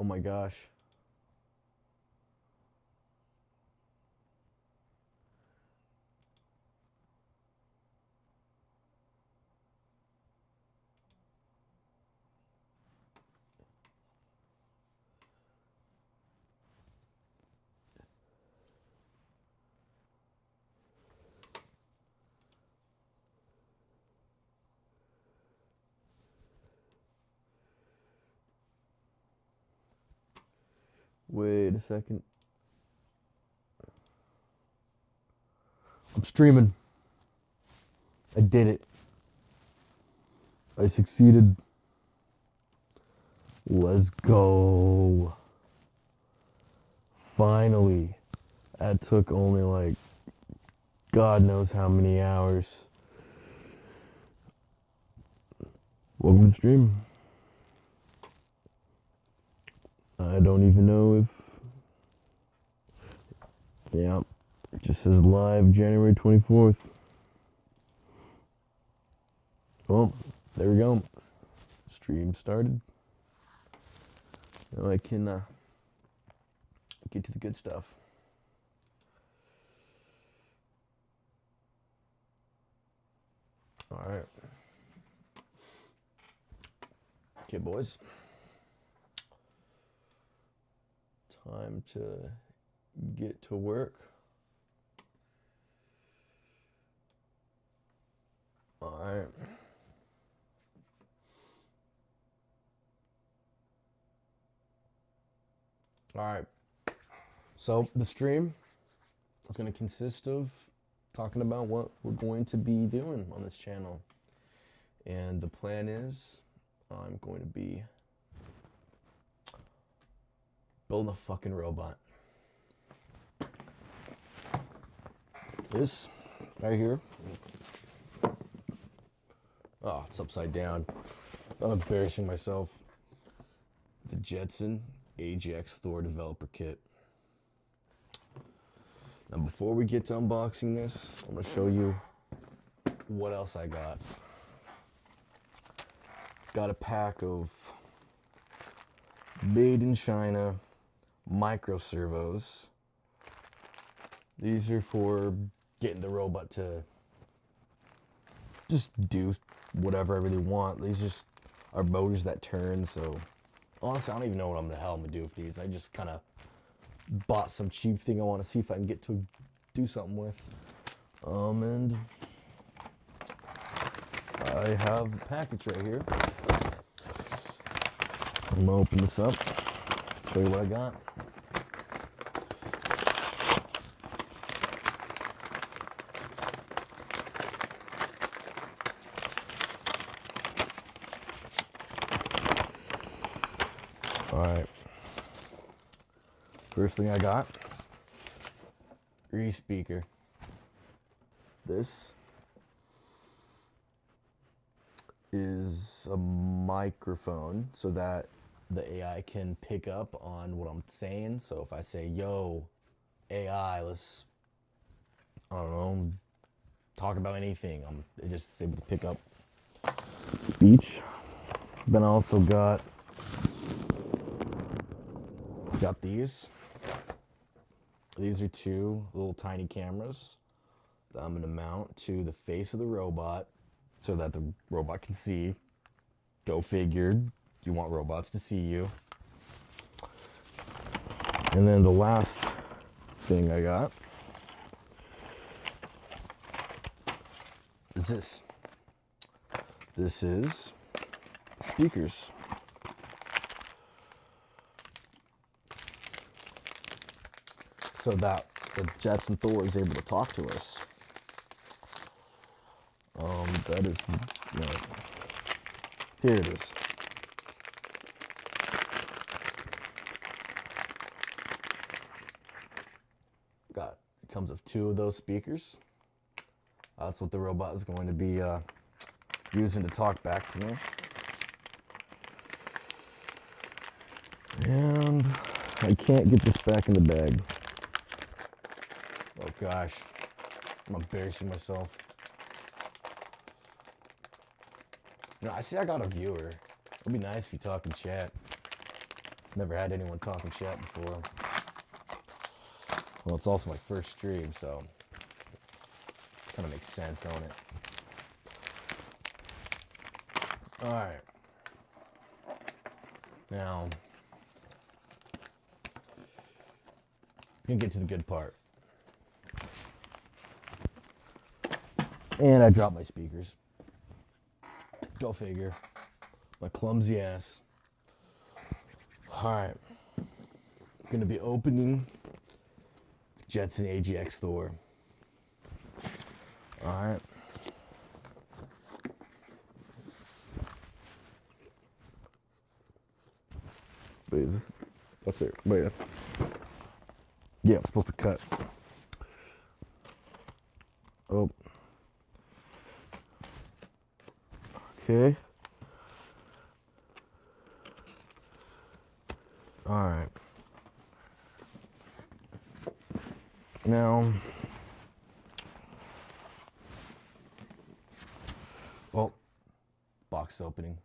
Oh my gosh. Wait a second. I'm streaming. I did it. I succeeded. Let's go. Finally. That took only like God knows how many hours. Welcome to the stream. I don't even know if. Yeah. It just says live January 24th. Well, there we go. Stream started. Now I can get to the good stuff. All right. Okay, boys. Time to get to work. All right. All right. So the stream is going to consist of talking about what we're going to be doing on this channel. And the plan is I'm going to be building a fucking robot. This right here. Oh, it's upside down. I'm embarrassing myself. The Jetson Ajax Thor Developer Kit. Now before we get to unboxing this, I'm going to show you what else I got. Got a pack of made in China micro servos. These are for getting the robot to just do whatever I really want. These just are motors that turn, so honestly I don't even know what the hell I'm gonna do with these. I just kind of bought some cheap thing I want to see if I can get to do something with. And I have a package right here. I'm gonna open this up, show you what I got. Alright. First thing I got, re-speaker. This is a microphone so that the AI can pick up on what I'm saying. So if I say, yo, AI, let's, I don't know, talk about anything, it just is able to pick up speech. Then I also got these. These are two little tiny cameras that I'm gonna mount to the face of the robot so that the robot can see. Go figured, you want robots to see you. And then the last thing I got is this. This is speakers. So that the Jetson Thor is able to talk to us. That is, you know, here it is. It comes with two of those speakers. That's what the robot is going to be using to talk back to me. And I can't get this back in the bag. Oh gosh, I'm embarrassing myself. You know, I see I got a viewer. It'd be nice if you talk in chat. Never had anyone talking chat before. Well, it's also my first stream, so kind of makes sense, don't it? All right. Now, we're gonna get to the good part. And I dropped my speakers. Go figure. My clumsy ass. All right. I'm gonna be opening the Jetson AGX Thor. All right. Wait, that's it. Wait. Yeah, I'm supposed to cut. Oh. Okay. All right. Now, well, box opening.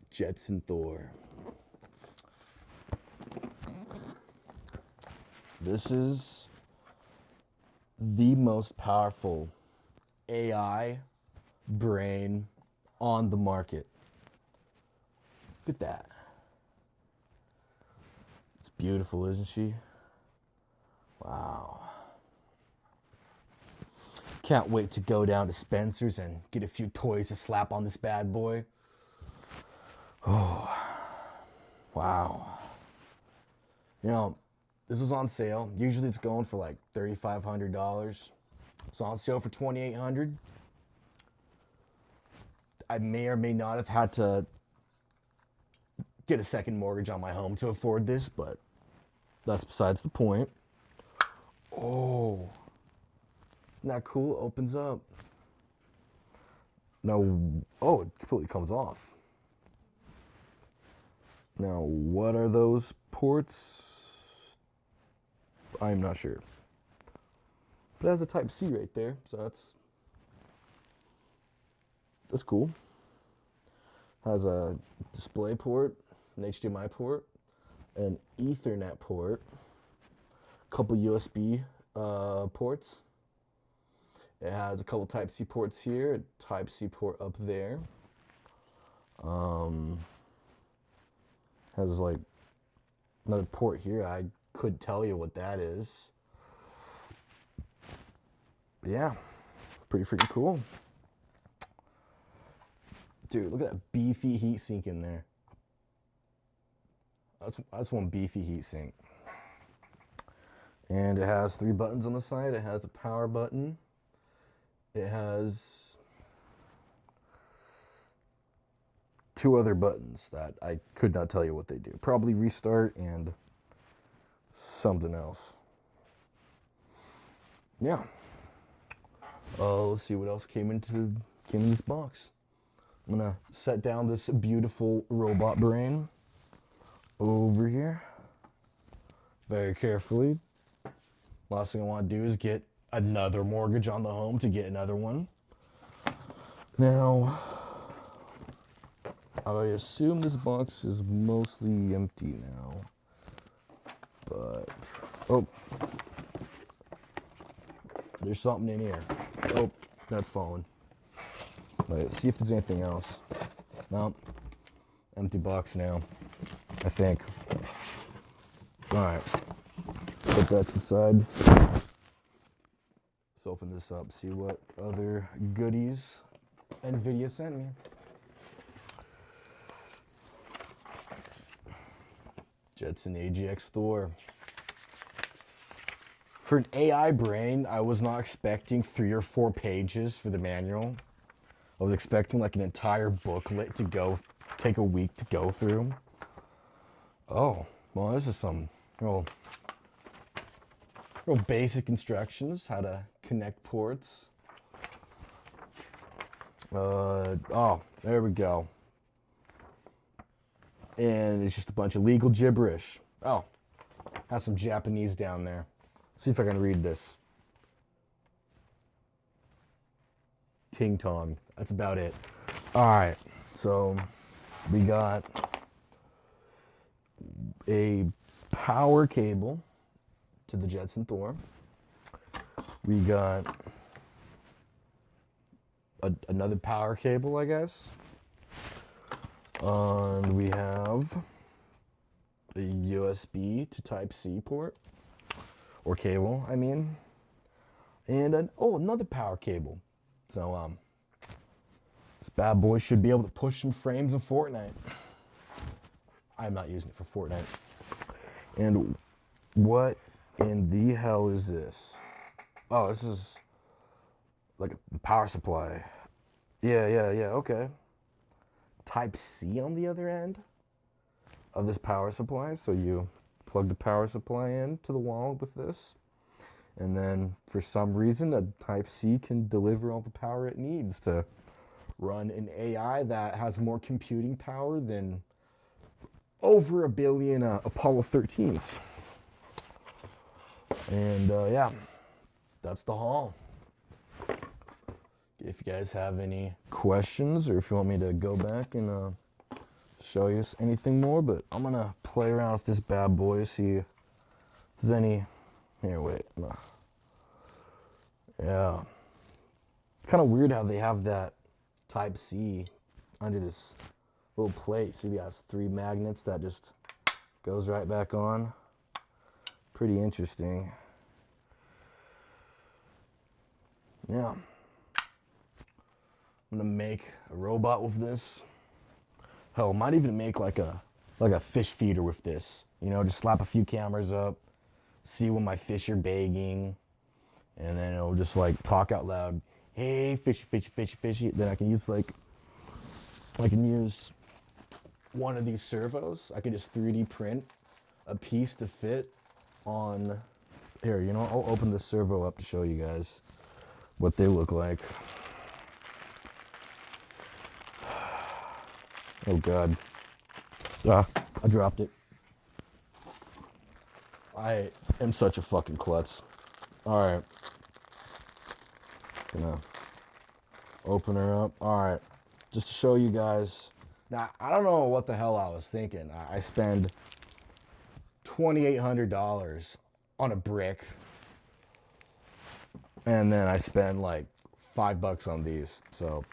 Jetson Thor. This is the most powerful AI brain on the market. Look at that. It's beautiful, isn't she? Wow. Can't wait to go down to Spencer's and get a few toys to slap on this bad boy. Oh, wow. You know, this was on sale. Usually it's going for like $3,500. It's on sale for $2,800. I may or may not have had to get a second mortgage on my home to afford this, but that's besides the point. Oh, isn't that cool? Opens up. Now, oh, it completely comes off. Now, what are those ports? I'm not sure. But it has a Type C right there, so that's cool. Has a display port, an HDMI port, an Ethernet port, a couple USB ports. It has a couple Type C ports here, a Type C port up there. Has like another port here. I couldn't tell you what that is. But yeah, pretty freaking cool. Dude, look at that beefy heatsink in there. That's one beefy heatsink. And it has 3 buttons on the side. It has a power button. It has 2 other buttons that I could not tell you what they do. Probably restart and something else. Yeah. Let's see what else came in this box. I'm gonna set down this beautiful robot brain over here very carefully. Last thing I want to do is get another mortgage on the home to get another one. Now, I assume this box is mostly empty now, but oh, there's something in here. Oh, that's falling. Let's see if there's anything else. No, empty box now, I think. All right, put that to the side. Let's open this up, see what other goodies NVIDIA sent me. Jetson AGX Thor. For an AI brain, I was not expecting 3 or 4 pages for the manual. I was expecting like an entire booklet to take a week to go through. Oh, well, this is some real basic instructions, how to connect ports. Oh, there we go. And it's just a bunch of legal gibberish. Oh, has some Japanese down there. See if I can read this. ting tong. That's about it. All right, so we got a power cable to the Jetson Thor. We got another power cable, I guess. And we have a USB to Type-C port, or cable, I mean. And another power cable. So this bad boy should be able to push some frames of Fortnite. I'm not using it for Fortnite. And what in the hell is this? Oh, this is like a power supply. Yeah, okay. Type-C on the other end of this power supply. So you plug the power supply in to the wall with this. And then for some reason, a Type-C can deliver all the power it needs to run an AI that has more computing power than over 1 billion Apollo 13s. And yeah, that's the haul. If you guys have any questions, or if you want me to go back and show you anything more, but I'm gonna play around with this bad boy, see if there's any. Here, wait. Yeah. It's kind of weird how they have that Type-C under this little plate. See, it has 3 magnets that just goes right back on. Pretty interesting. Yeah. I'm gonna make a robot with this. Hell, I might even make like a fish feeder with this. You know, just slap a few cameras up, see when my fish are begging, and then it'll just like talk out loud. Hey, fishy, fishy, fishy, fishy. Then I can use one of these servos. I can just 3D print a piece to fit on. Here, you know, I'll open the servo up to show you guys what they look like. Oh God. Ah, I dropped it. I am such a fucking klutz. Alright. Gonna open her up. Alright. Just to show you guys. Now, I don't know what the hell I was thinking. I spend $2,800 on a brick. And then I spend like $5 on these. So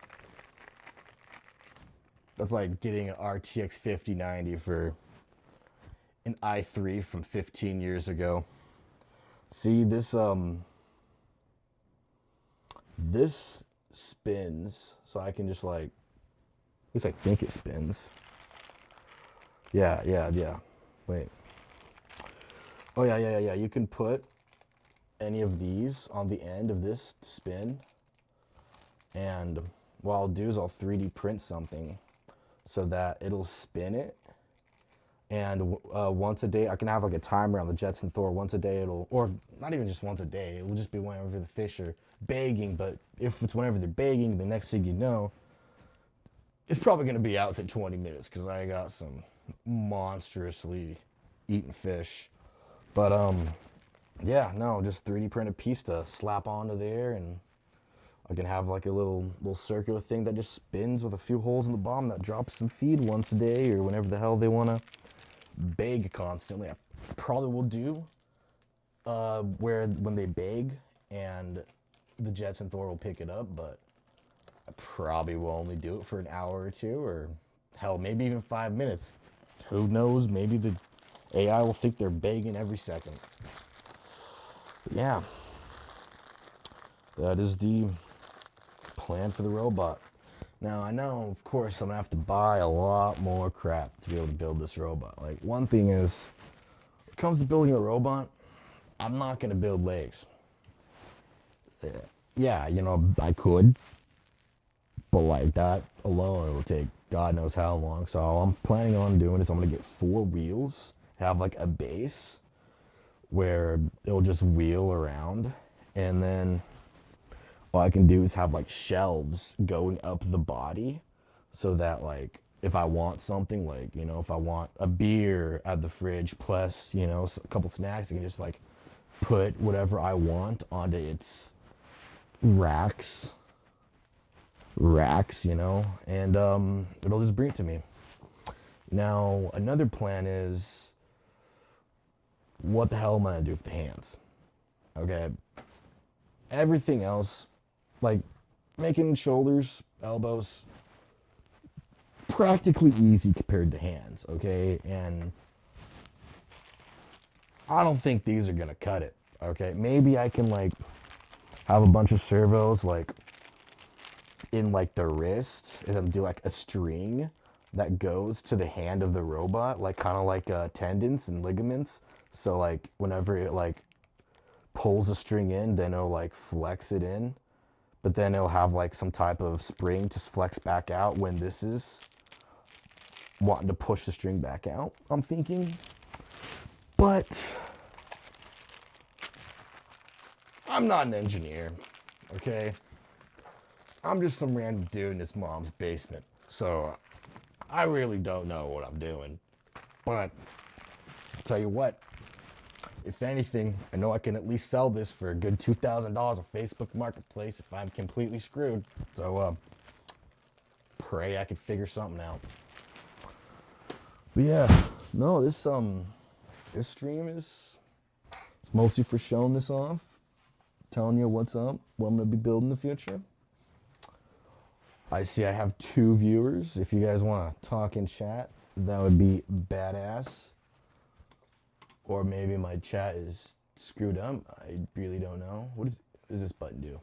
that's like getting an RTX 5090 for an i3 from 15 years ago. See, this spins, so I can just like, at least I think it spins. Yeah. Wait. Oh yeah. You can put any of these on the end of this to spin. And what I'll do is I'll 3D print something so that it'll spin it. And once a day, I can have like a timer on the Jetson Thor. Once a day it'll, or not even just once a day, it will just be whenever the fish are begging. But if it's whenever they're begging, the next thing you know, it's probably gonna be out within 20 minutes because I got some monstrously eaten fish. But yeah, no, just 3D print a piece to slap onto there, and I can have like a little circular thing that just spins with a few holes in the bottom that drops some feed once a day or whenever the hell they wanna beg constantly. I probably will do when they beg and the Jetson Thor will pick it up, but I probably will only do it for an hour or two, or hell, maybe even 5 minutes. Who knows? Maybe the AI will think they're begging every second. But yeah, that is the plan for the robot. Now, I know, of course, I'm gonna have to buy a lot more crap to be able to build this robot. Like, one thing is, when it comes to building a robot, I'm not gonna build legs. Yeah, you know, I could, but like that alone, it will take God knows how long. So all I'm planning on doing is I'm gonna get 4 wheels, have like a base where it'll just wheel around, and then all I can do is have like shelves going up the body so that like if I want something, like, you know, if I want a beer at the fridge plus, you know, a couple snacks, I can just like put whatever I want onto its racks racks, you know, and it'll just bring it to me. Now, another plan is what the hell am I gonna do with the hands? Okay, everything else, like making shoulders, elbows, practically easy compared to hands, okay? And I don't think these are gonna cut it, okay? Maybe I can like have a bunch of servos like in like the wrist and then do like a string that goes to the hand of the robot, like kind of like tendons and ligaments. So like whenever it like pulls a string in, then it'll like flex it in, but then it'll have like some type of spring to flex back out when this is wanting to push the string back out, I'm thinking. But I'm not an engineer, okay? I'm just some random dude in his mom's basement. So I really don't know what I'm doing. But I'll tell you what, if anything, I know I can at least sell this for a good $2,000 on Facebook Marketplace if I'm completely screwed. So pray I can figure something out. But yeah, no, this stream is it's mostly for showing this off, telling you what's up, what I'm gonna be building in the future. I see I have 2 viewers. If you guys want to talk in chat, that would be badass. Or maybe my chat is screwed up. I really don't know. What does this button do?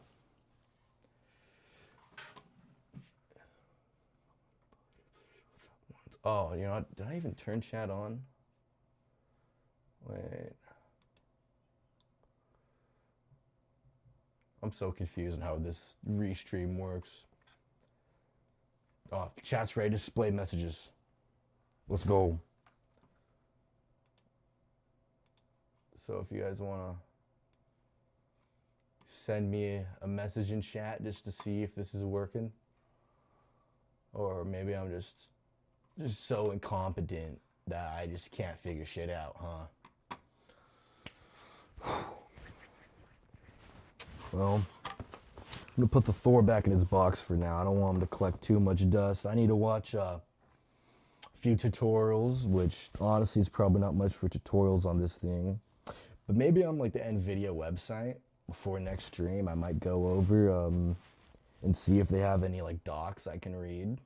Oh, you know what? Did I even turn chat on? Wait. I'm so confused on how this restream works. Oh, the chat's ready to display messages. Let's go. So if you guys want to send me a message in chat just to see if this is working. Or maybe I'm just so incompetent that I just can't figure shit out, huh? Well, I'm gonna put the Thor back in his box for now. I don't want him to collect too much dust. I need to watch a few tutorials, which honestly is probably not much for tutorials on this thing. But maybe on like the NVIDIA website before next stream, I might go over and see if they have any like docs I can read.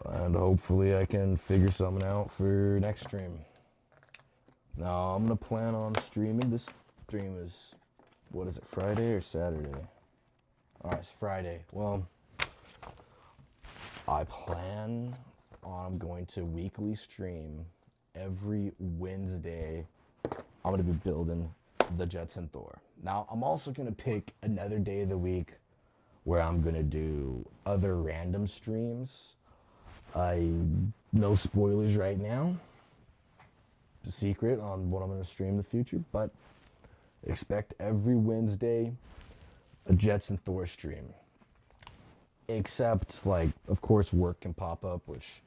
And hopefully I can figure something out for next stream. Now I'm gonna plan on streaming. This stream is, what is it, Friday or Saturday? Alright, it's Friday. Well, I plan on going to weekly stream every Wednesday. I'm gonna be building the Jetson Thor. Now I'm also gonna pick another day of the week where I'm gonna do other random streams. No spoilers right now. It's a secret on what I'm gonna stream in the future, but expect every Wednesday a Jetson Thor stream. Except, like, of course, work can pop up, which,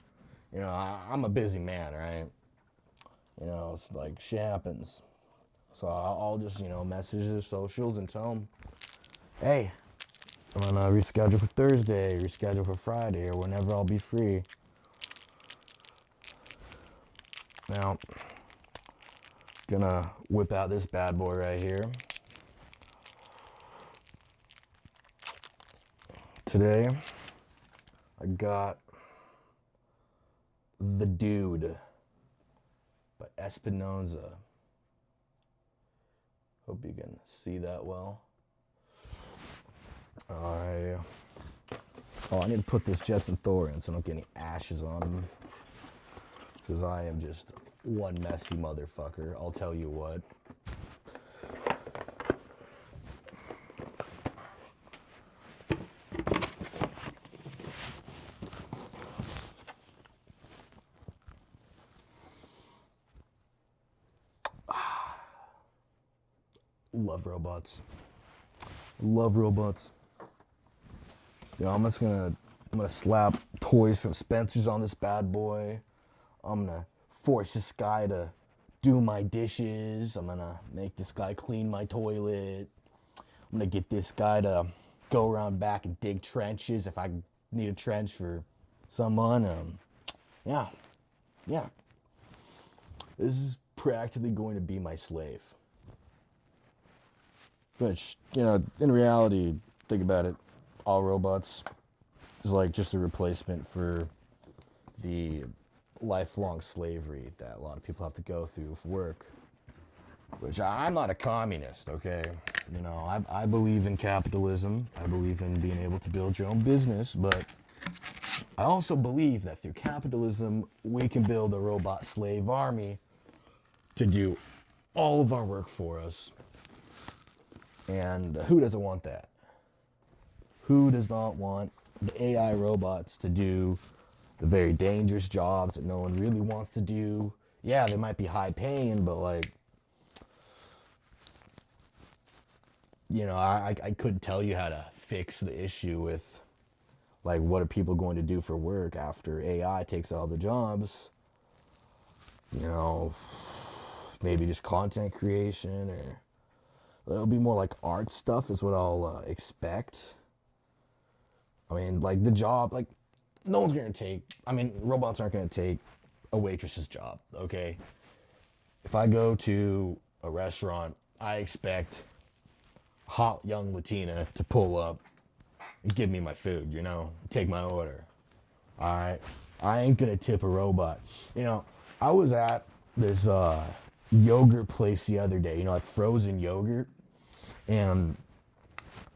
you know, I'm a busy man, right? You know, it's like shit happens. So I'll just, you know, message the socials and tell them, hey, I'm gonna reschedule for Thursday, reschedule for Friday, or whenever I'll be free. Now, gonna whip out this bad boy right here. Today, I got The Dude by Espinoza. Hope you can see that well. Oh, I need to put this Jetson Thor in so I don't get any ashes on him. Because I am just one messy motherfucker, I'll tell you what. Love robots. Love robots. Yeah, I'm gonna slap toys from Spencer's on this bad boy. I'm gonna force this guy to do my dishes. I'm gonna make this guy clean my toilet. I'm gonna get this guy to go around back and dig trenches if I need a trench for someone. Yeah, yeah. This is practically going to be my slave. Which, in reality, think about it, all robots is like just a replacement for the lifelong slavery that a lot of people have to go through for work. Which I'm not a communist, okay? I believe in capitalism. I believe in being able to build your own business, but I also believe that through capitalism, we can build a robot slave army to do all of our work for us. And who doesn't want that? Who does not want the AI robots to do the very dangerous jobs that no one really wants to do? Yeah, they might be high paying, but like, I couldn't tell you how to fix the issue with, like, what are people going to do for work after AI takes all the jobs? Maybe just content creation, or it'll be more like art stuff is what I'll expect. I mean, like, the job, like, no one's going to take, robots aren't going to take a waitress's job, okay? If I go to a restaurant, I expect hot young Latina to pull up and give me my food, take my order. All right, I ain't gonna tip a robot. I was at this yogurt place the other day, like frozen yogurt, and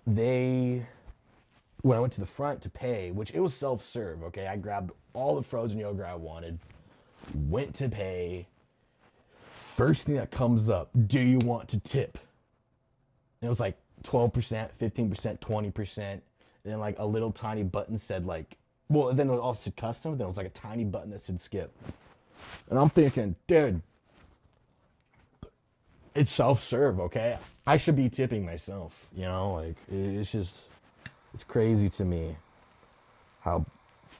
when I went to the front to pay, which it was self-serve, okay, I grabbed all the frozen yogurt I wanted, went to pay. First thing that comes up, do you want to tip? And it was like 12%, 15%, 20%. And then like a little tiny button said like, well, then it also said custom. Then it was like a tiny button that said skip. And I'm thinking, dude, it's self-serve, okay? I should be tipping myself, like it's crazy to me how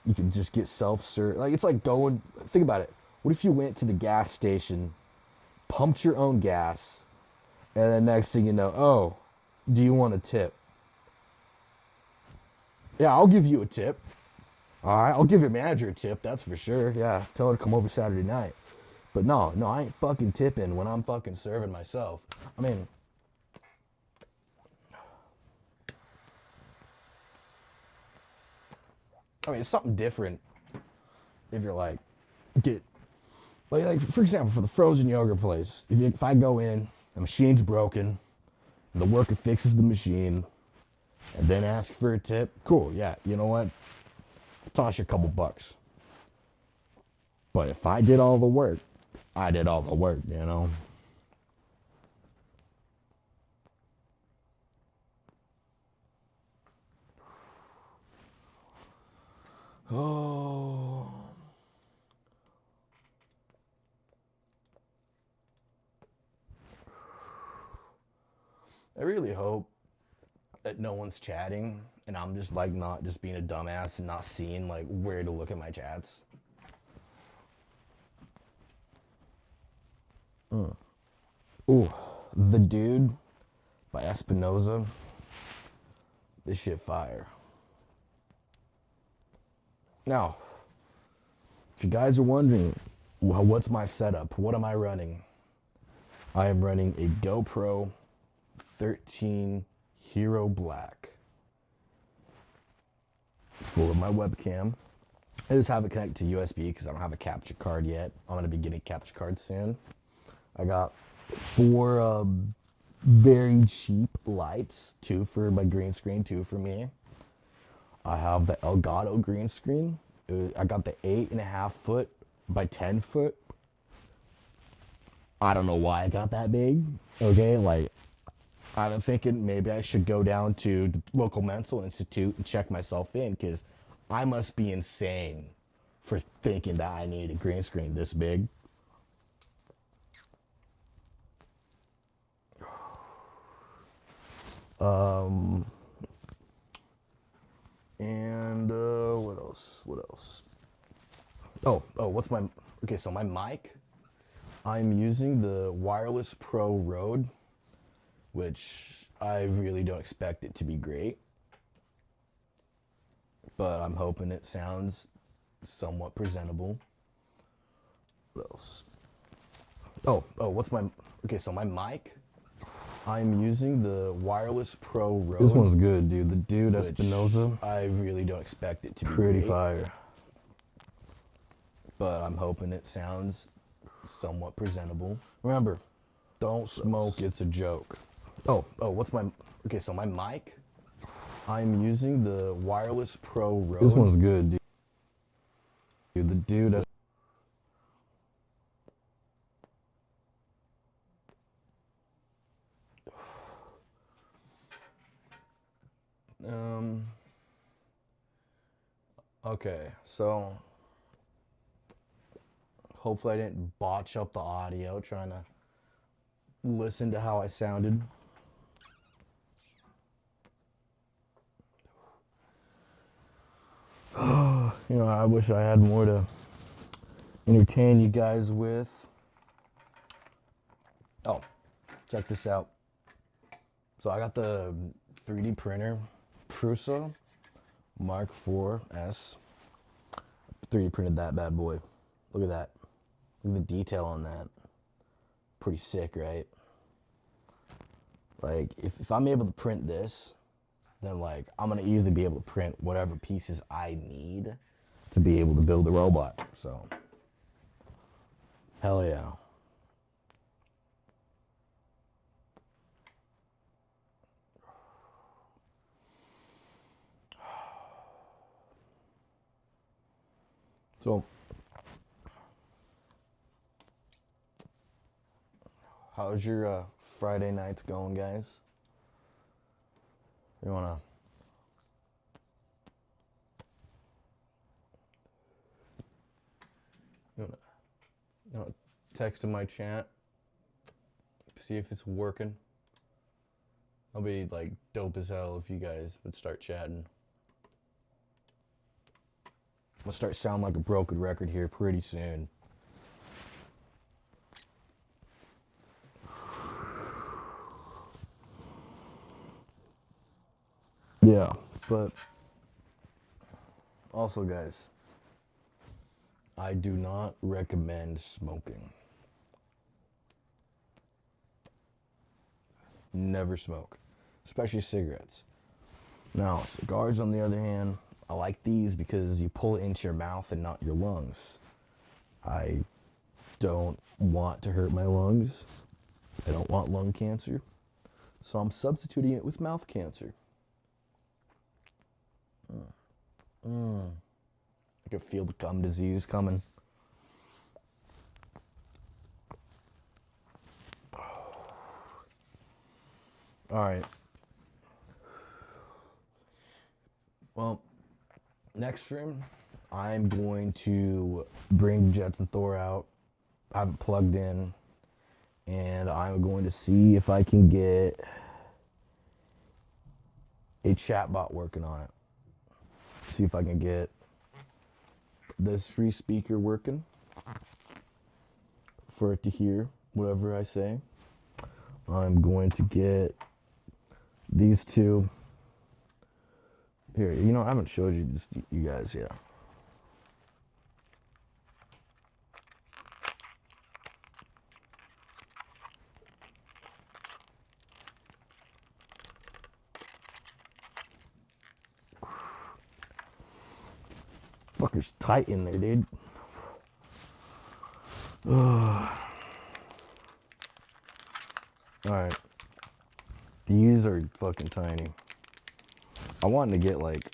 you can just get self-serve. Like, it's like think about it. What if you went to the gas station, pumped your own gas, and then next thing you know, oh, do you want a tip? Yeah, I'll give you a tip. All right, I'll give your manager a tip, that's for sure. Yeah, tell her to come over Saturday night. But no, I ain't fucking tipping when I'm fucking serving myself. It's something different if you're like, like for example, for the frozen yogurt place, if I go in, the machine's broken, the worker fixes the machine, and then ask for a tip, cool, yeah, you know what? I'll toss you a couple bucks. But if I did all the work, I did all the work, Oh. I really hope that no one's chatting and I'm just like not just being a dumbass and not seeing like where to look at my chats. Ooh, The Dude by Espinoza. This shit fire. Now, if you guys are wondering, what's my setup? What am I running? I am running a GoPro 13 Hero Black for my webcam. I just have it connected to USB because I don't have a capture card yet. I'm going to be getting a capture card soon. I got 4 very cheap lights, 2 for my green screen, 2 for me. I have the Elgato green screen. I got the 8.5 foot by 10 foot. I don't know why I got that big. Okay, like I'm thinking maybe I should go down to the local mental institute and check myself in because I must be insane for thinking that I need a green screen this big. And what else? What else? Oh, what's my okay? So my mic, I'm using the Wireless Pro Rode, which I really don't expect it to be great. but I'm hoping it sounds somewhat presentable. What else? What's my, okay, so my mic, I'm using the Wireless Pro Rode. This one's good, dude. The dude Espinosa, I really don't expect it to be pretty great, fire. but I'm hoping it sounds somewhat presentable. Remember, don't smoke, it's a joke. What's my, okay, so my mic, I'm using the Wireless Pro Rode. This one's good, dude. The dude Okay, so hopefully I didn't botch up the audio trying to listen to how I sounded. You know, I wish I had more to entertain you guys with. Oh, check this out. So I got the 3D printer Prusa Mark IV S. 3D printed that bad boy. Look at that. Look at the detail on that. Pretty sick, right? Like, if I'm able to print this, then like I'm gonna easily be able to print whatever pieces I need to be able to build a robot. So, hell yeah. So, how's your Friday nights going, guys? You wanna text in my chat, see if it's working? I'll be like dope as hell if you guys would start chatting. I'll start sounding like a broken record here pretty soon. Yeah, but also, guys, I do not recommend smoking. Never smoke, especially cigarettes. Now, cigars, on the other hand, I like these because you pull it into your mouth and not your lungs. I don't want to hurt my lungs. I don't want lung cancer. So I'm substituting it with mouth cancer. I can feel the gum disease coming. All right. Well, next stream, I'm going to bring Jetson Thor out. I have it plugged in, and I'm going to see if I can get a chatbot working on it. See if I can get this free speaker working for it to hear whatever I say. I'm going to get these two. Here, you know, I haven't showed you this, you guys yet. Fucker's tight in there, dude. Alright. These are fucking tiny. I wanted to get like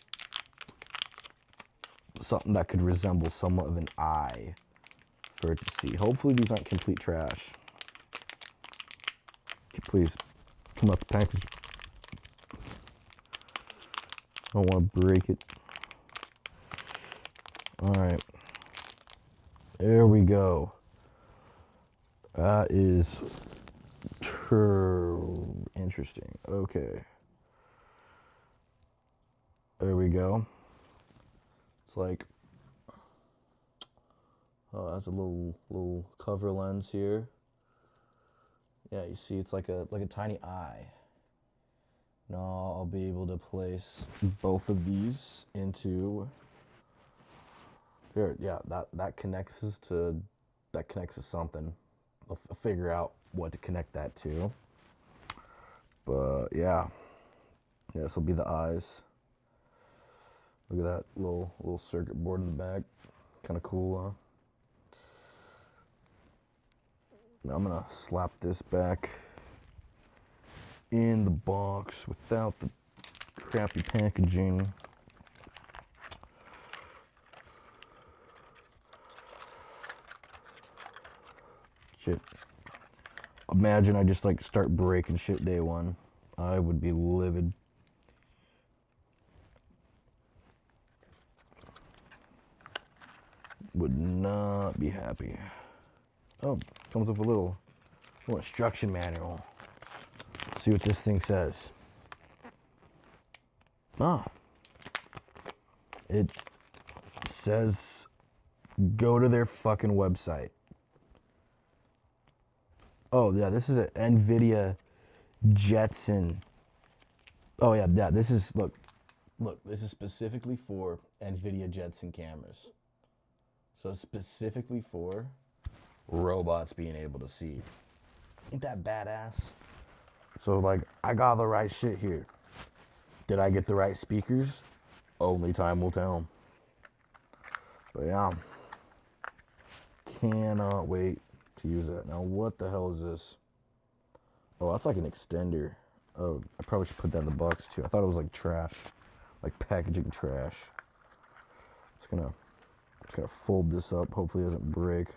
something that could resemble somewhat of an eye for it to see. Hopefully these aren't complete trash. Please come out the package. I don't want to break it. Alright. There we go. That is interesting. Okay. There we go. It's like, oh, that's a little cover lens here. Yeah, you see, it's like a tiny eye. Now I'll be able to place both of these into here. Yeah, that connects us to something. I'll figure out what to connect that to. But yeah, this will be the eyes. Look at that little circuit board in the back. Kind of cool, huh? Now I'm gonna slap this back in the box without the crappy packaging. Shit. Imagine I just like start breaking shit day one. I would be livid. Would not be happy. Oh, comes with a little instruction manual. See what this thing says. Ah, it says go to their fucking website. Oh yeah, this is an NVIDIA Jetson. Oh yeah, this is look, this is specifically for NVIDIA Jetson cameras. So specifically for robots being able to see. Ain't that badass? So like, I got the right shit here. Did I get the right speakers? Only time will tell. But yeah, cannot wait to use that. Now what the hell is this? Oh, that's like an extender. Oh, I probably should put that in the box too. I thought it was like trash, like packaging trash. Just gonna fold this up. Hopefully it doesn't break.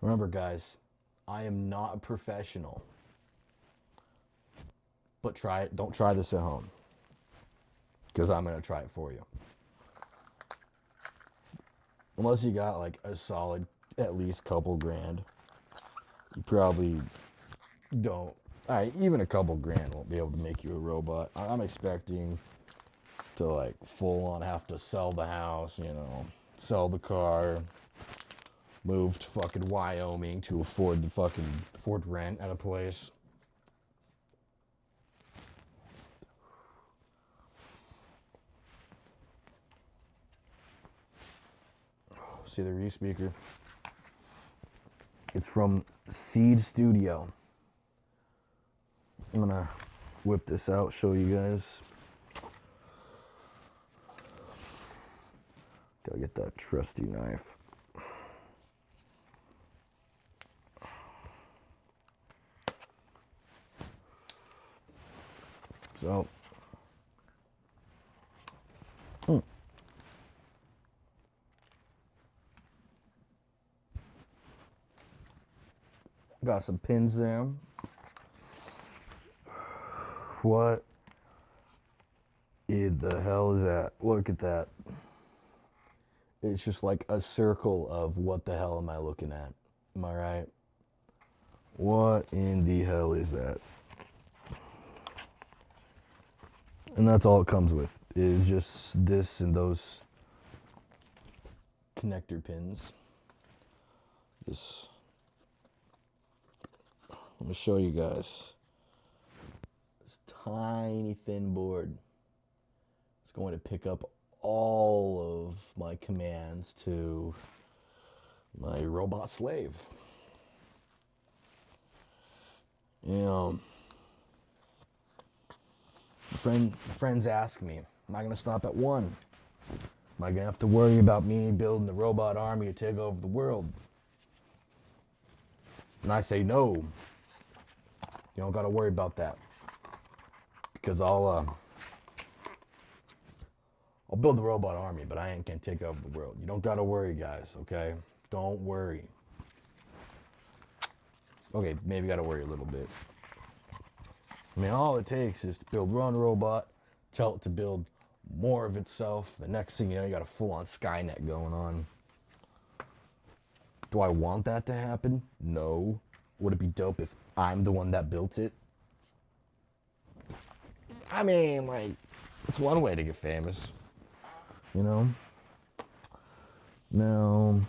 Remember guys, I am not a professional. But try it. Don't try this at home. Because I'm going to try it for you. Unless you got like a solid, at least couple grand. You probably don't. Alright, even a couple grand won't be able to make you a robot. I'm expecting to like full on have to sell the house, you know, sell the car, move to fucking Wyoming to afford rent at a place. See the Reese speaker? It's from Seed Studio. I'm gonna whip this out, show you guys. Gotta get that trusty knife. So, got some pins there. What in the hell is that? Look at that. It's just like a circle of what the hell am I looking at? Am I right? What in the hell is that? And that's all it comes with, is just this and those connector pins. Just, let me show you guys. This tiny thin board is going to pick up all of my commands to my robot slave. You know, friends ask me, am I going to stop at one? Am I going to have to worry about me building the robot army to take over the world? And I say no. You don't got to worry about that. Because I'll build the robot army, but I ain't going to take over the world. You don't got to worry, guys, okay? Don't worry. Okay, maybe got to worry a little bit. I mean, all it takes is to build one robot, tell it to build more of itself. The next thing you know, you got a full-on Skynet going on. Do I want that to happen? No. Would it be dope if I'm the one that built it? I mean, like, it's one way to get famous. You know? Now,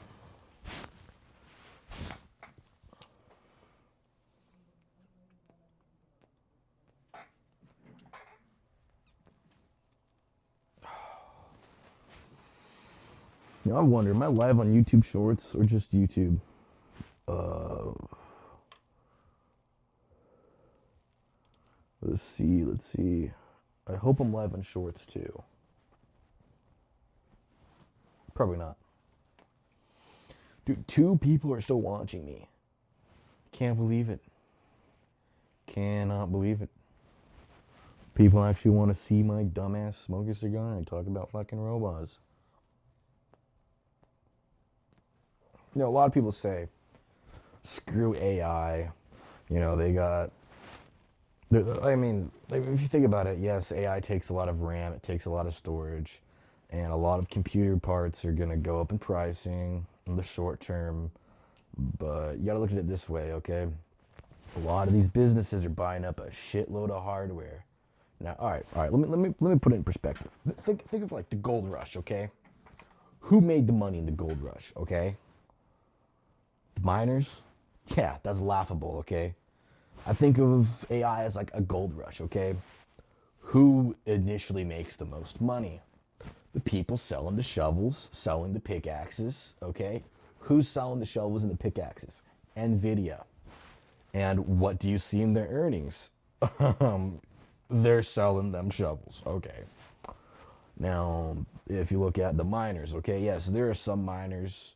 You know, I wonder, am I live on YouTube Shorts or just YouTube? Let's see, let's see. I hope I'm live on Shorts too. Probably not. Dude, 2 people are still watching me. Can't believe it. Cannot believe it. People actually want to see my dumbass smoke a cigar and talk about fucking robots. You know, a lot of people say, screw AI. You know, they got. I mean, like, if you think about it, yes, AI takes a lot of RAM, it takes a lot of storage, and a lot of computer parts are going to go up in pricing in the short term. But you got to look at it this way, okay? A lot of these businesses are buying up a shitload of hardware. Now, all right. Let me put it in perspective. Think of like the gold rush, okay? Who made the money in the gold rush, okay? The miners? Yeah, that's laughable, okay? I think of AI as like a gold rush, okay? Who initially makes the most money? The people selling the shovels, selling the pickaxes, okay? Who's selling the shovels and the pickaxes? Nvidia. And what do you see in their earnings? They're selling them shovels, okay? Now, if you look at the miners, okay, yes, there are some miners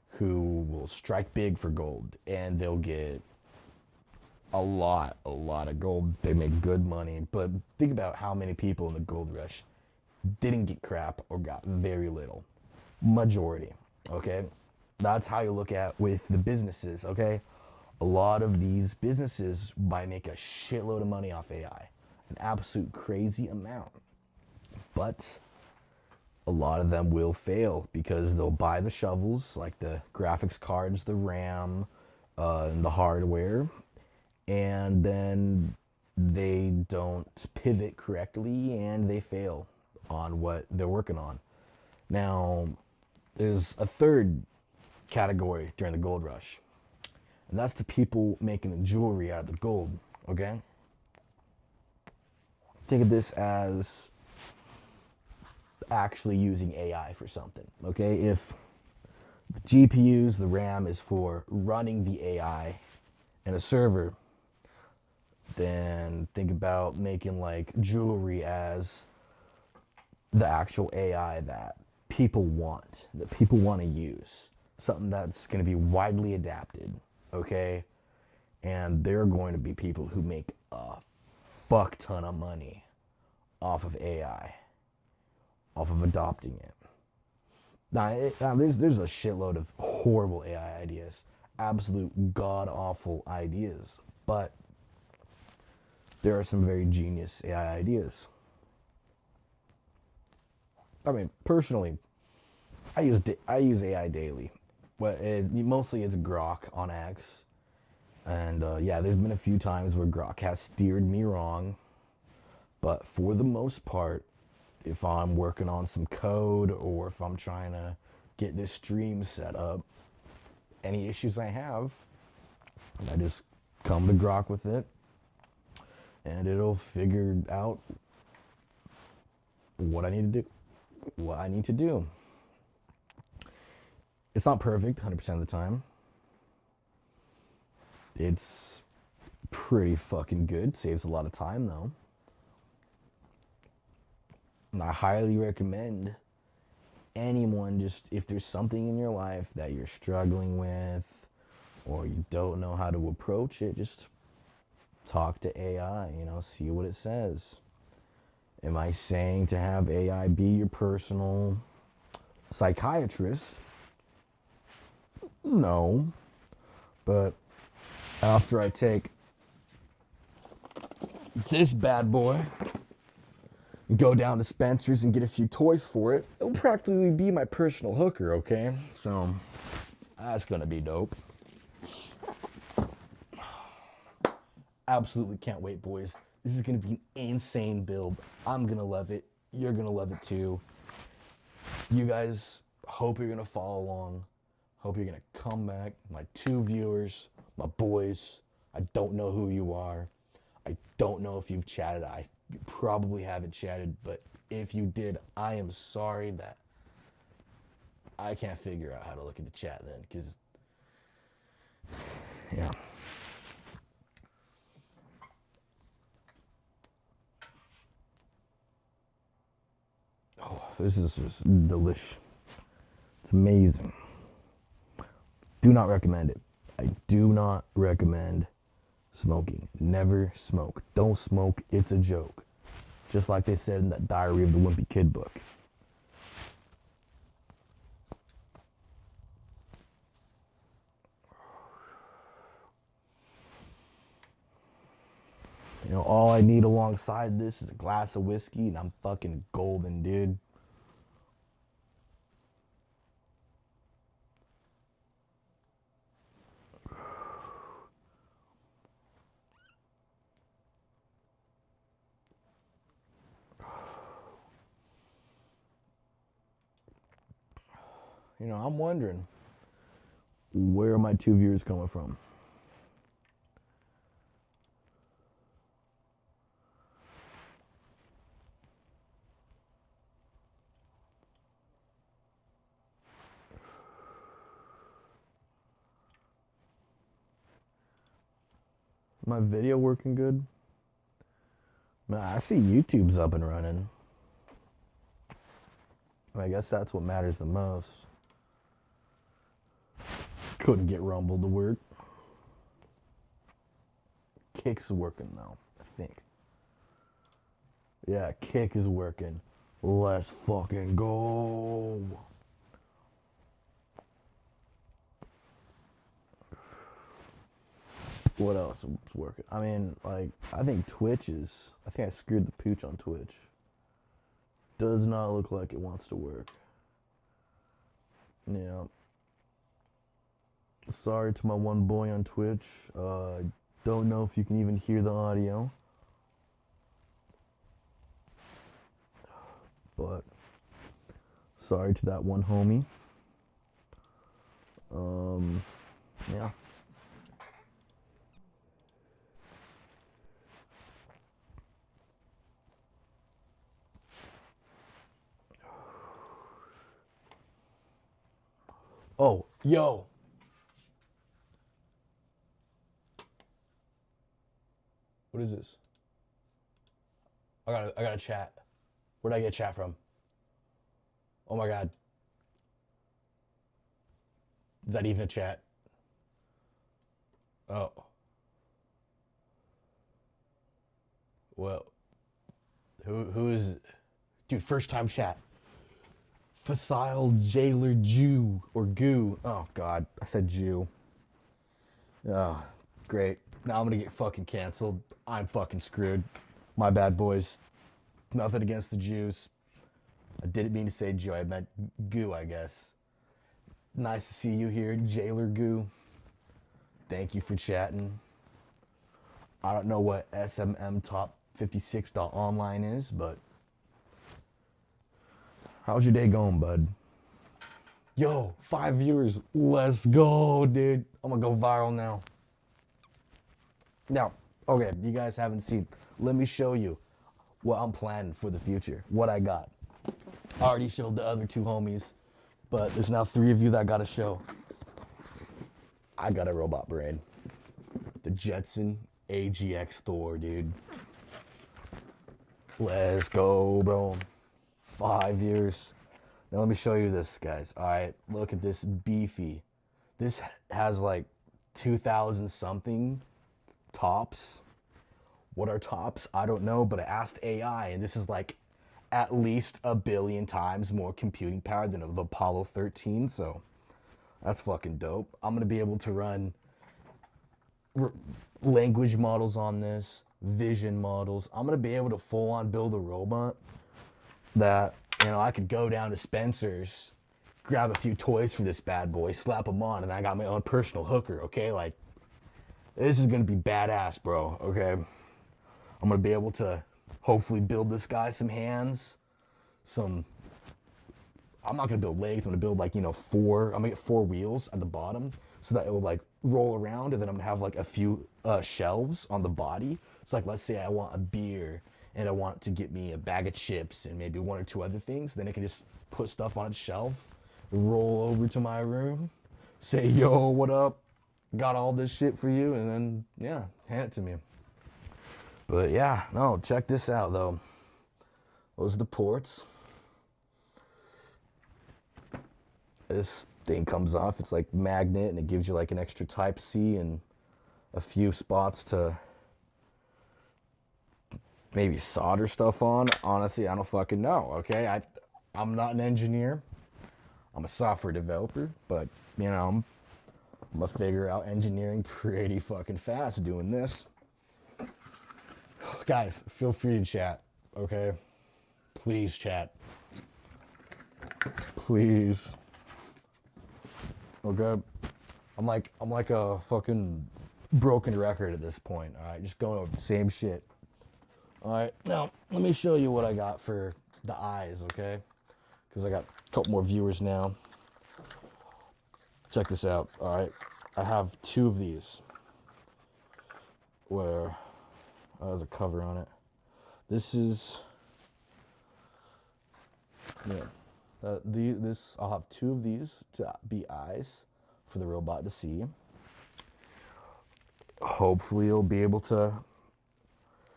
who will strike big for gold and they'll get a lot of gold. They make good money. But think about how many people in the gold rush didn't get crap or got very little. Majority, okay? That's how you look at with the businesses, okay? A lot of these businesses might make a shitload of money off AI, an absolute crazy amount. But a lot of them will fail because they'll buy the shovels, like the graphics cards, the RAM, and the hardware, and then they don't pivot correctly and they fail on what they're working on. Now, there's a third category during the gold rush, and that's the people making the jewelry out of the gold, okay? Think of this as actually using AI for something, okay? If the GPUs, the RAM is for running the AI in a server, then think about making like jewelry as the actual AI that people want to use. Something that's going to be widely adapted, okay? And there are going to be people who make a fuck ton of money off of AI, off of adopting it. Now there's a shitload of horrible AI ideas, absolute god awful ideas, but there are some very genius AI ideas. I mean, personally, I use AI daily. Well, mostly it's Grok on X, and yeah, there's been a few times where Grok has steered me wrong, but for the most part, if I'm working on some code or if I'm trying to get this stream set up, any issues I have, I just come to Grok with it, and it'll figure out what I need to do. It's not perfect 100% of the time. It's pretty fucking good. Saves a lot of time though. And I highly recommend anyone, just if there's something in your life that you're struggling with or you don't know how to approach it, just talk to AI, see what it says. Am I saying to have AI be your personal psychiatrist? No. But after I take this bad boy and go down to Spencer's and get a few toys for it, it'll practically be my personal hooker, okay? So that's gonna be dope. Absolutely can't wait, boys. This is gonna be an insane build. I'm gonna love it. You're gonna love it too. You guys, hope you're gonna follow along. Hope you're gonna come back. My 2 viewers, my boys. I don't know who you are. I don't know if you've chatted. You probably haven't chatted, but if you did, I am sorry that I can't figure out how to look at the chat then, because yeah. Oh, this is just delish. It's amazing. Do not recommend it. I do not recommend smoking. Never smoke. Don't smoke. It's a joke. Just like they said in that Diary of the Wimpy Kid book. You know, all I need alongside this is a glass of whiskey and I'm fucking golden, dude. You know, I'm wondering, where are my 2 viewers coming from? My video working good? Man, I see YouTube's up and running. I guess that's what matters the most. Couldn't get Rumble to work. Kick's working though, I think. Yeah, Kick is working. Let's fucking go. What else is working? I mean, like, I think I think I screwed the pooch on Twitch. Does not look like it wants to work. Yeah. Sorry to my one boy on Twitch. Don't know if you can even hear the audio. But sorry to that one homie. Yeah. Oh, yo. What is this? I got a chat. Where'd I get chat from? Oh my god. Is that even a chat? Oh. Well. Who is dude, first time chat. Facile Jailer Jew or Goo. Oh god, I said Jew. Oh, great. Now I'm gonna get fucking canceled. I'm fucking screwed. My bad, boys. Nothing against the Jews. I didn't mean to say Jew. I meant Goo, I guess. Nice to see you here, Jailer Goo. Thank you for chatting. I don't know what SMM Top 56.online is, but how's your day going, bud? Yo, 5 viewers. Let's go, dude. I'm gonna go viral now. Now, okay, you guys haven't seen. Let me show you what I'm planning for the future. What I got. I already showed the other 2 homies, but there's now 3 of you that I gotta show. I got a robot brain. The Jetson AGX Thor, dude. Let's go, bro. 5 years. Now let me show you this, guys. All right, look at this beefy. This has like 2,000 something tops. What are tops? I don't know, but I asked AI, and this is like at least 1 billion times more computing power than the Apollo 13, so that's fucking dope. I'm gonna be able to run language models on this, vision models. I'm gonna be able to full on build a robot that, you know, I could go down to Spencer's, grab a few toys for this bad boy, slap them on, and I got my own personal hooker, okay? Like, this is gonna be badass, bro, okay? I'm gonna be able to hopefully build this guy some hands, I'm not gonna build legs, I'm gonna build like, you know, I'm gonna get 4 wheels at the bottom so that it will like roll around, and then I'm gonna have like a few shelves on the body. So like, let's say I want a beer and I want to get me a bag of chips and maybe 1 or 2 other things, then it can just put stuff on its shelf. roll over to my room, say, yo, what up? Got all this shit for you, and then, yeah, hand it to me. But yeah, no, check this out though. Those are the ports. This thing comes off, it's like magnet, and it gives you like an extra Type-C and a few spots to maybe solder stuff on. Honestly, I don't fucking know, okay? I'm not an engineer. I'm a software developer, but, you know, I'm gonna figure out engineering pretty fucking fast doing this. Guys, feel free to chat, okay? Please chat. Please. Okay? I'm like a fucking broken record at this point, alright? Just going over the same shit. Alright, now let me show you what I got for the eyes, okay? Because I got a couple more viewers now. Check this out, alright? I have two of these where there's a cover on it. This is, yeah, I'll have two of these to be eyes for the robot to see. Hopefully it'll be able to,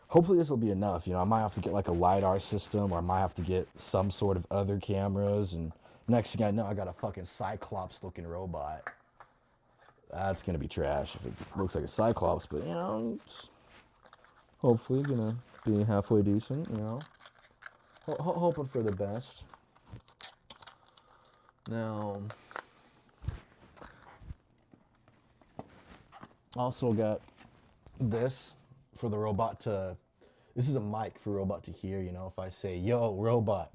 hopefully this will be enough. You know, I might have to get like a LiDAR system, or I might have to get some sort of other cameras, and next thing I know, I got a fucking Cyclops looking robot. That's gonna be trash if it looks like a Cyclops, but you know, it's hopefully gonna be halfway decent, you know. Hoping for the best. Now, also got this for the robot to, this is a mic for robot to hear, you know. If I say, yo, robot,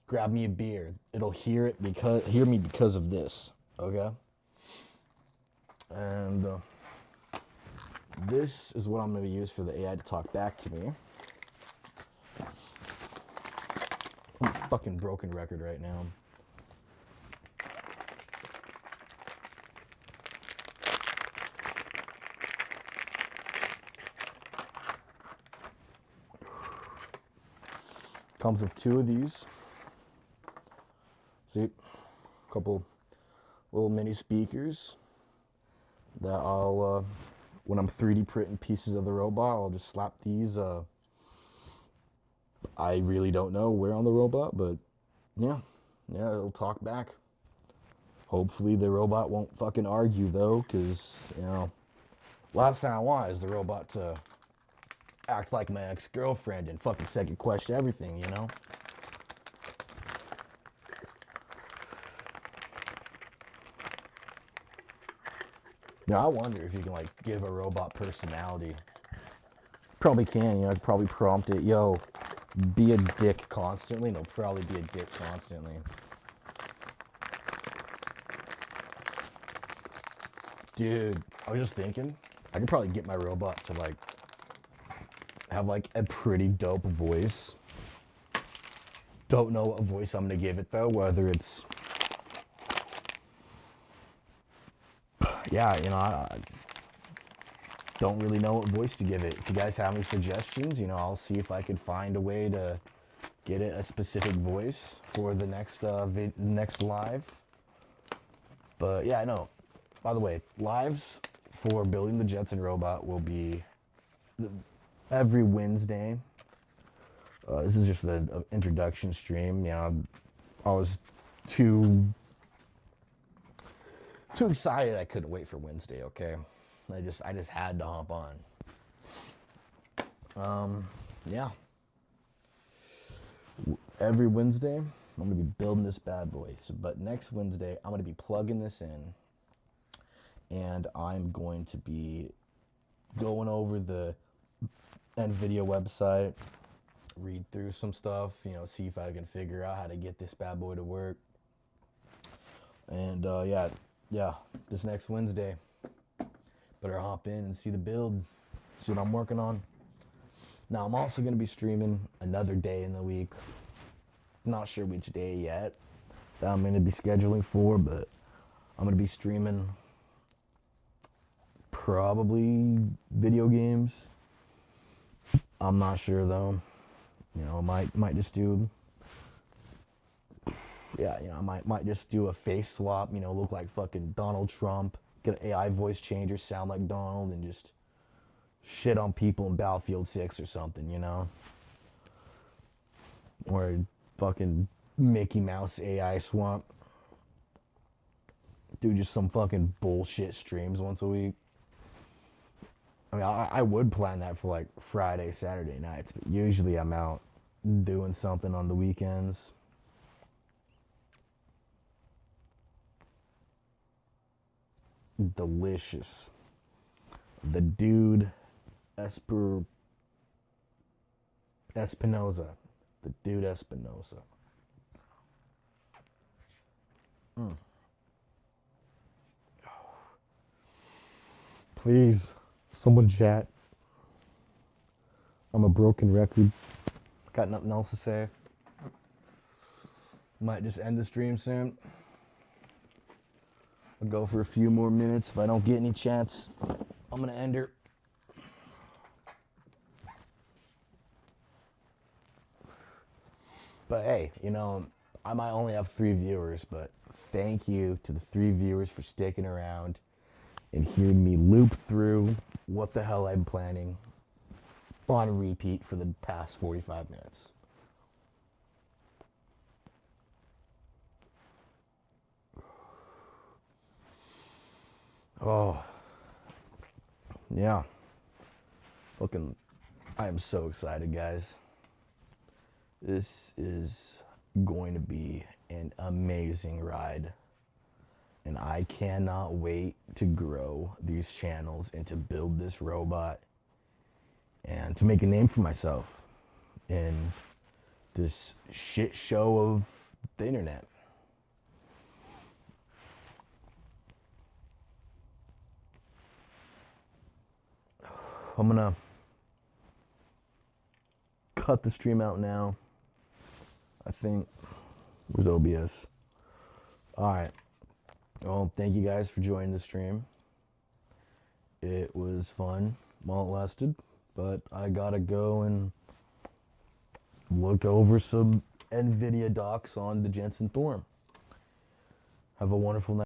grab me a beer, it'll hear me because of this, okay? And this is what I'm gonna use for the AI to talk back to me. I'm a fucking broken record right now. Comes with two of these. See, a couple little mini speakers that I'll, when I'm 3D printing pieces of the robot, I'll just slap these. I really don't know where on the robot, but yeah, it'll talk back. Hopefully the robot won't fucking argue though, because, you know, last thing I want is the robot to act like my ex-girlfriend and fucking second question everything, you know? Now, I wonder if you can, like, give a robot personality. Probably can, you know, I'd probably prompt it, yo, be a dick constantly, and it'll probably be a dick constantly. Dude, I was just thinking, I could probably get my robot to, like, have, like, a pretty dope voice. Don't know what voice I'm gonna give it, though, whether it's, yeah, you know, I don't really know what voice to give it. If you guys have any suggestions, you know, I'll see if I could find a way to get it a specific voice for the next next live. But yeah, I know. By the way, lives for Building the Jetson Robot will be every Wednesday. This is just the introduction stream. You know, I was too excited. I couldn't wait for Wednesday. Okay, I just had to hop on. Yeah. Every Wednesday, I'm gonna be building this bad boy. But next Wednesday, I'm gonna be plugging this in, and I'm going to be going over the NVIDIA website, read through some stuff, you know, see if I can figure out how to get this bad boy to work. And yeah, this next Wednesday, better hop in and see the build, see what I'm working on. Now, I'm also going to be streaming another day in the week. Not sure which day yet that I'm going to be scheduling for, but I'm going to be streaming probably video games. I'm not sure though. You know, might just do Yeah, you know, I might just do a face swap, you know, look like fucking Donald Trump, get an AI voice changer, sound like Donald, and just shit on people in Battlefield 6 or something, you know? Or fucking Mickey Mouse AI swamp. Do just some fucking bullshit streams once a week. I mean, I would plan that for like Friday, Saturday nights, but usually I'm out doing something on the weekends. Delicious. The dude Espinoza. The dude Espinoza. Please, someone chat. I'm a broken record. Got nothing else to say. Might just end the stream soon. I'll go for a few more minutes. If I don't get any chats, I'm gonna end her. But hey, you know, I might only have 3 viewers, but thank you to the 3 viewers for sticking around and hearing me loop through what the hell I'm planning on repeat for the past 45 minutes. Oh, yeah. Fucking, I am so excited, guys. This is going to be an amazing ride. And I cannot wait to grow these channels and to build this robot and to make a name for myself in this shit show of the internet. I'm gonna cut the stream out now. I think. Where's OBS? Alright. Well, thank you guys for joining the stream. It was fun while it lasted, but I gotta go and look over some NVIDIA docs on the Jensen Thorn. Have a wonderful night.